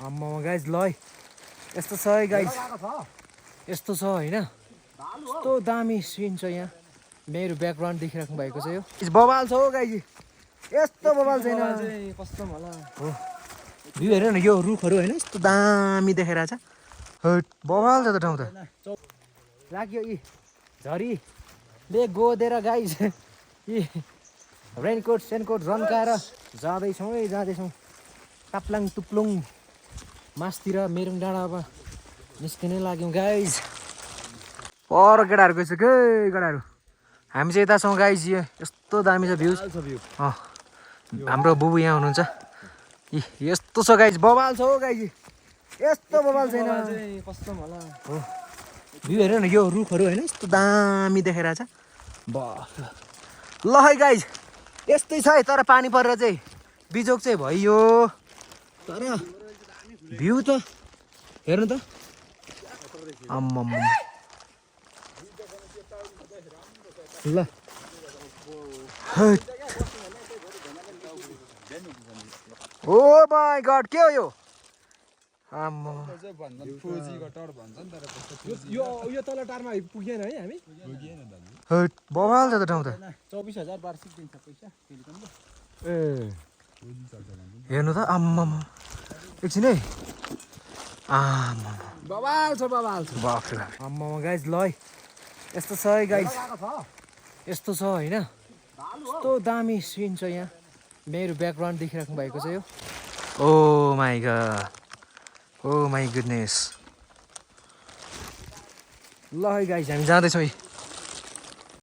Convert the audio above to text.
आम्मा guys ल है यस्तो छ है गाइज यस्तो छ होइन यस्तो दामी सिन छ यहाँ मेरो ब्याकग्राउन्ड देखिराख्नु भएको छ यो बबाल छ हो गाइज यस्तो बबाल छैन कस्तो होला हो भ्यू हेर न यो रुखहरू होइन यस्तो दामी देखेर छ बबाल छ त ठाउँ त लाग्यो यी झरीले गोदेर गाइज यी रेनकोट सेनकोट रन्काएर जाँदैछौँ है जाँदैछौँ टाप्लाङ टुप्लुङ मासतिर मेरुङ डाँडा अब निस्किनै लाग्यौँ गाइज पर केटाहरू गइसक्यो केटाहरू हामी चाहिँ यता छौँ गाइज यो यस्तो दामी छ भ्यू हाम्रो बुबु यहाँ हुनुहुन्छ यस्तो छ गाइज बबाल छ हो गाइज यस्तो बबाल छैन कस्तो होला हो भ्यू हेर न यो रुखहरू होइन यस्तो दामी देखेर छ ल है गाइज यस्तै छ है तर पानी परेर चाहिँ बिजोक चाहिँ भइयो तर भ्यू त हेर्नु त आम्मम ल ओ माई गॉड के हो यो आम्मा यो तल टारमा पुगेन है हामी बवाल छ त ठाउँ त 24,000 वार्षिक दिन्छ पैसा ए हेर्नु त आम्मम एकछिन है आम्मा बवाल छ आम्मा गाइज ल है यस्तो छ है गाइज यस्तो छ होइन यस्तो दामी सिन छ यहाँ मेरो ब्याकग्राउन्ड देखिराख्नु भएको छ यो oh my God oh my goodness ल है गाइज हामी जाँदैछौँ